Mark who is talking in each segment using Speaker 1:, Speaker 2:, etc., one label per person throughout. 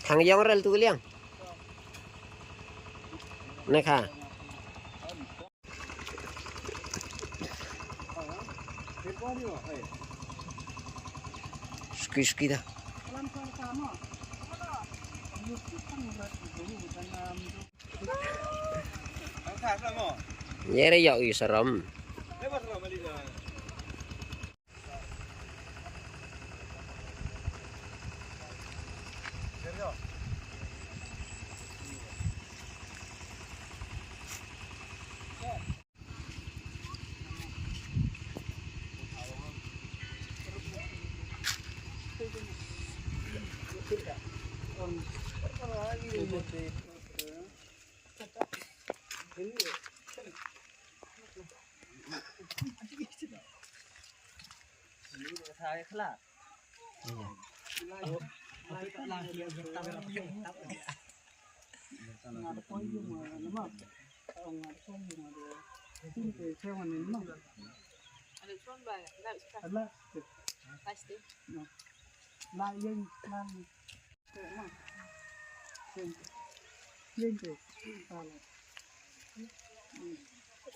Speaker 1: thằng giống rel tu liang này kha ski dah nhớ đấy dạo serem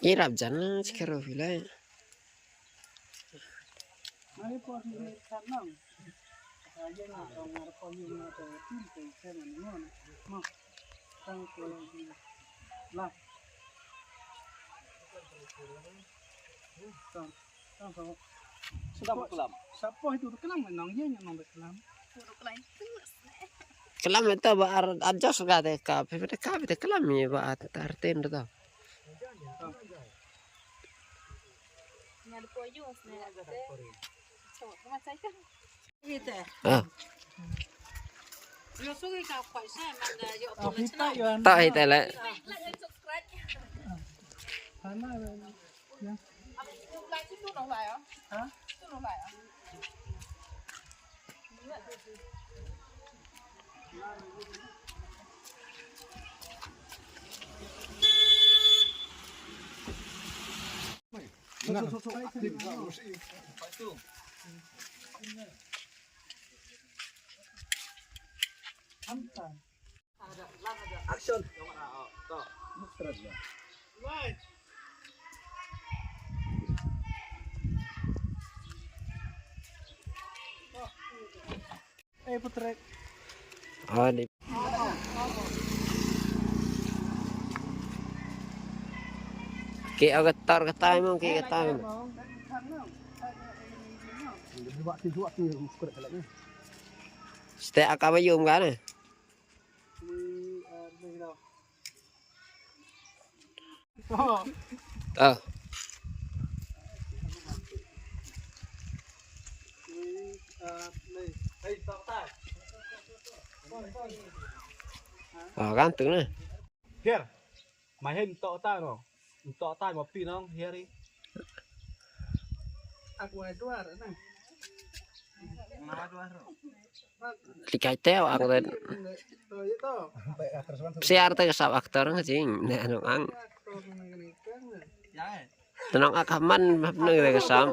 Speaker 1: irap jan sekarang vilai kelam itu bar adjust gak deh kafe itu kelam ya buat tarten itu tak itu lah
Speaker 2: Action. Putrek.
Speaker 1: oh di kayak getar emang kayak getar setiap akam ayum kan oh oh gantung nih
Speaker 2: Here. Mahin tok ta no. Tok ta mo pi nong here. Aku ai duar nang.
Speaker 1: dikaitnya aku dan siar teh kesab aktor ngecing nah ang tenang akaman nang kita kesam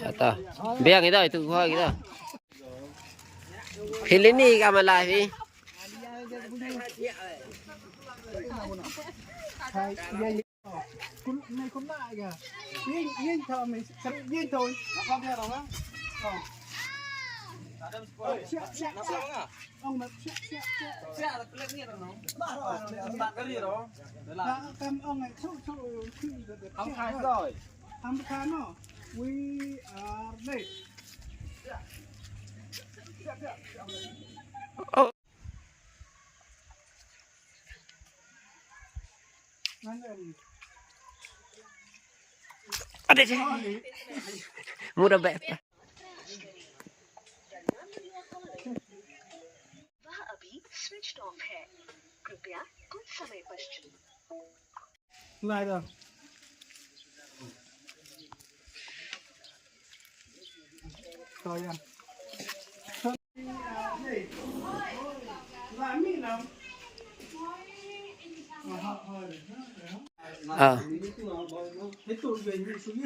Speaker 1: atau biang itu gua gitu hil ini kamalahi
Speaker 2: này cũng lại kìa yên thợ mình sẽ yên thôi con theo đó á ông mà xe là cái lên rồi nó bạn cái gì đó em ông này sâu ông khai rồi ông khai nó we are late
Speaker 1: ada sih mudah banget
Speaker 3: वह अभी switched off है कृपया कुछ समय पश्चात
Speaker 2: lại rồi rồi à làm gì nào thế tụi về như xuống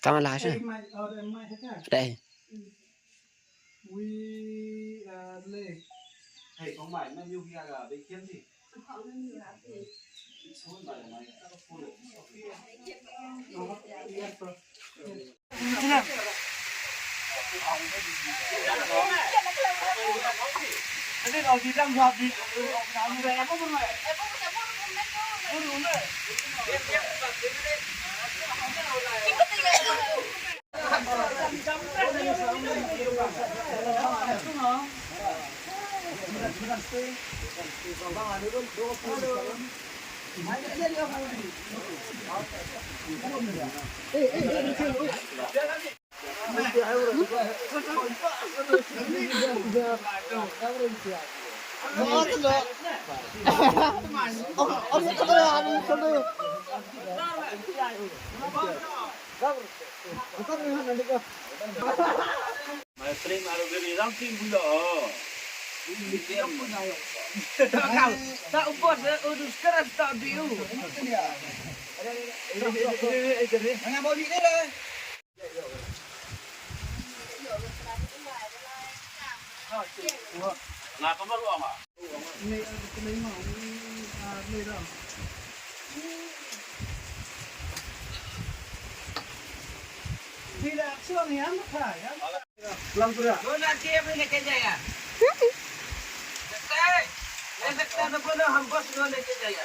Speaker 1: Kamu lah sih. Đây.
Speaker 3: Thầy có bài mà yêu kia là bên kiếm gì?
Speaker 2: Ini kalau kita nggak di kamu kayak apa pun lah.
Speaker 3: Maestri malu beri ranking pula.
Speaker 2: Tak upah urus keras tak diu. Jangan bawa ni dah.
Speaker 3: Nah, kamu lu apa?
Speaker 2: Ini mau ni dah. Tidak siang ya, apa ya? Lampura.
Speaker 4: Dona dia लेके जाएगा लगता है तो बोलो हम बस को लेके जाएगा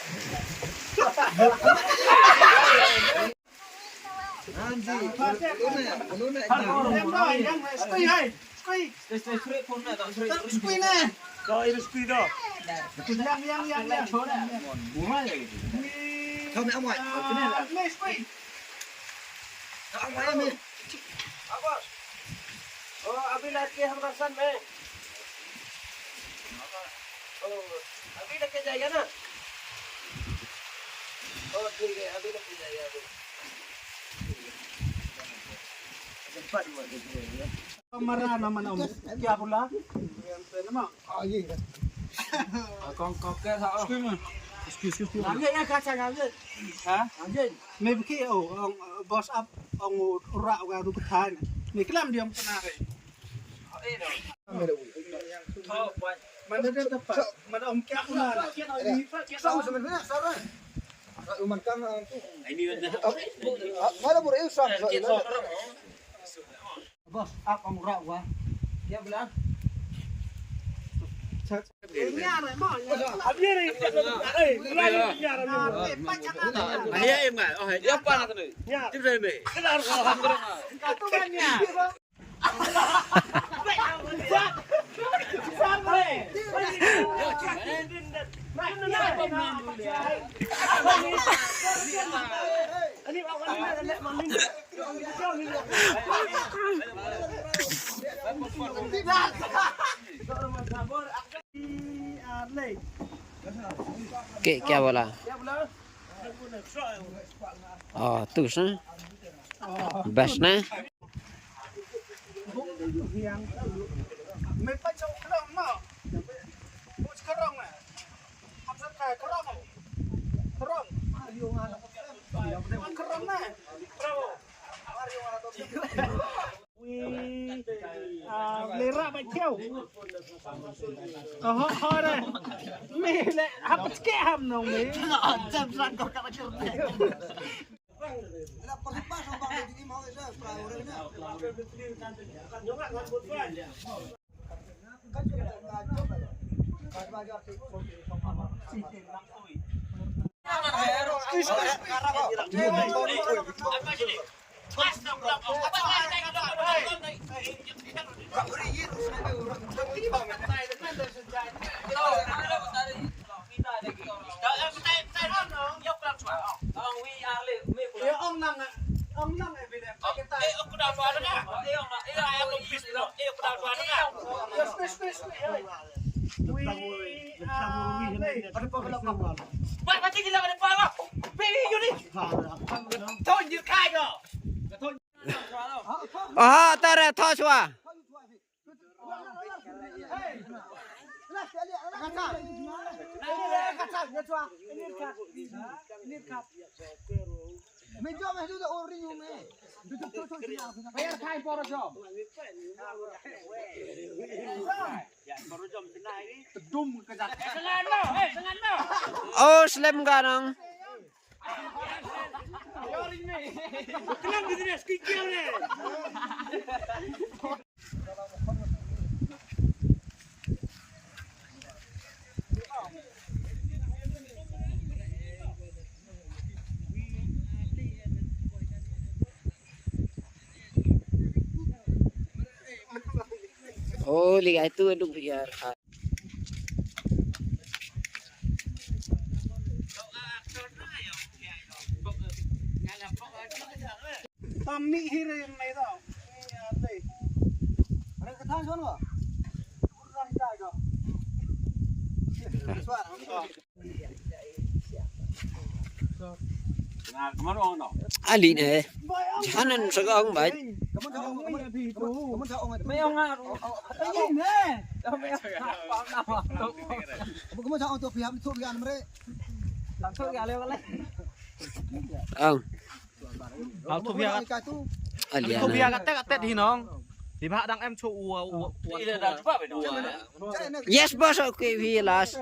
Speaker 2: Em rồi, em squeeze hay, squeeze nè.
Speaker 3: Rồi, squeeze đó.
Speaker 2: Yang chỗ này.
Speaker 3: Muốn ai vậy?
Speaker 2: Không ông ngoại. Cái này là squeeze.
Speaker 4: ông ngoại em đi अभी लेके हम राशन में अभी लेके जाएगा ना ठीक है अभी लेके जाएगा
Speaker 2: Marah nama om. Kya pula? Nama.
Speaker 3: Con cái sao?
Speaker 2: Excuse.
Speaker 4: ngambil ya kaca ngambil
Speaker 2: Hả?
Speaker 4: ngambil
Speaker 2: Mấy cái ông boss up ông rạo gà rụt thái này. Mấy cái làm điểm cái nào vậy? Mà nó rất tập mà ông kéo là
Speaker 4: sao sebenarnya sao
Speaker 2: umatkan
Speaker 3: Ini udah.
Speaker 2: mana boleh usah
Speaker 4: bos up ông rạo quá dia bilang
Speaker 2: nhà này mà nhà
Speaker 3: Ayah em nggak? Oh, ya apa nak tu? Cip saya ni.
Speaker 1: क्या बोला? तू से बस ना
Speaker 2: mấy bác cháu không mà bố cháu không này học sinh thầy không không không này lera bạch kêu ho đây mẹ lại hấp cái hầm nào mẹ chăm răng có cả trường này ông năng này về đẹp cái tay
Speaker 4: ông có đào toán đó nha ông là ông biết đó ông có đào toán đó nha
Speaker 2: we
Speaker 4: Ada apa kalau kamu?
Speaker 3: Pak mati gila ada apa? Pergi yuri. Thôi như khai rồi. Thôi.
Speaker 1: tara tho chua
Speaker 4: Mình cho mày cho ori như mày.
Speaker 2: Bayar khai poro job.
Speaker 3: Dum ke dak.
Speaker 2: Sengan mau, sengan mau.
Speaker 1: oh slim ganong
Speaker 3: Kelam di sini skikil ni.
Speaker 1: oh lihat itu aduh biar
Speaker 2: Tommy hire mày đâu. Đây.
Speaker 4: Ada ketan sono.
Speaker 2: Kurang dah kau.
Speaker 3: Nah, kemana orang nak?
Speaker 1: ali ne hanan sagong ba
Speaker 4: Kamu tahu kamu tahu orang.
Speaker 2: Mấy ông à. Cái gì nè. Đâu mấy ông nào.
Speaker 4: Kamu tahu untuk pihak itu pihak mereka.
Speaker 2: Làm thôi gà leo lên.
Speaker 1: ông
Speaker 4: Untuk pihak itu.
Speaker 1: ali
Speaker 5: Thu bia gạt tết thì nó thì bạn đang em chụp
Speaker 3: Ini dah cepat betul.
Speaker 1: yes boss okay vi las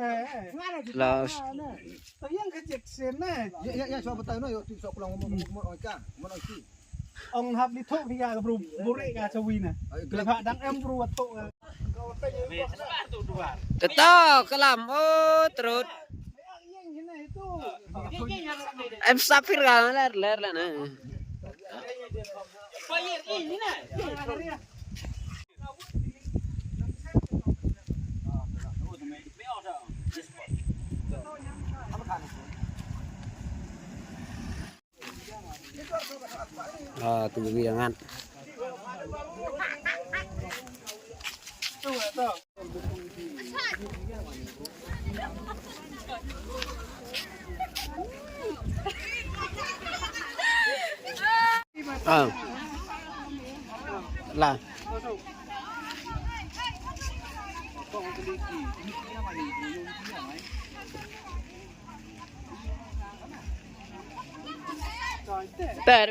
Speaker 1: las
Speaker 2: Tự nhiên cái chiếc xe này.
Speaker 4: Ya soal betul no, yo sok pulang ngomong orang kan, ngomong itu.
Speaker 2: Ông hấp đi thuốc thì gà gặp rùm. Bố rễ gà cho Win này. Lập hạ đang em rùa thuốc.
Speaker 1: teto kelam oh terus em sapir kan ler ler lah nah tunggu bilangan lah ter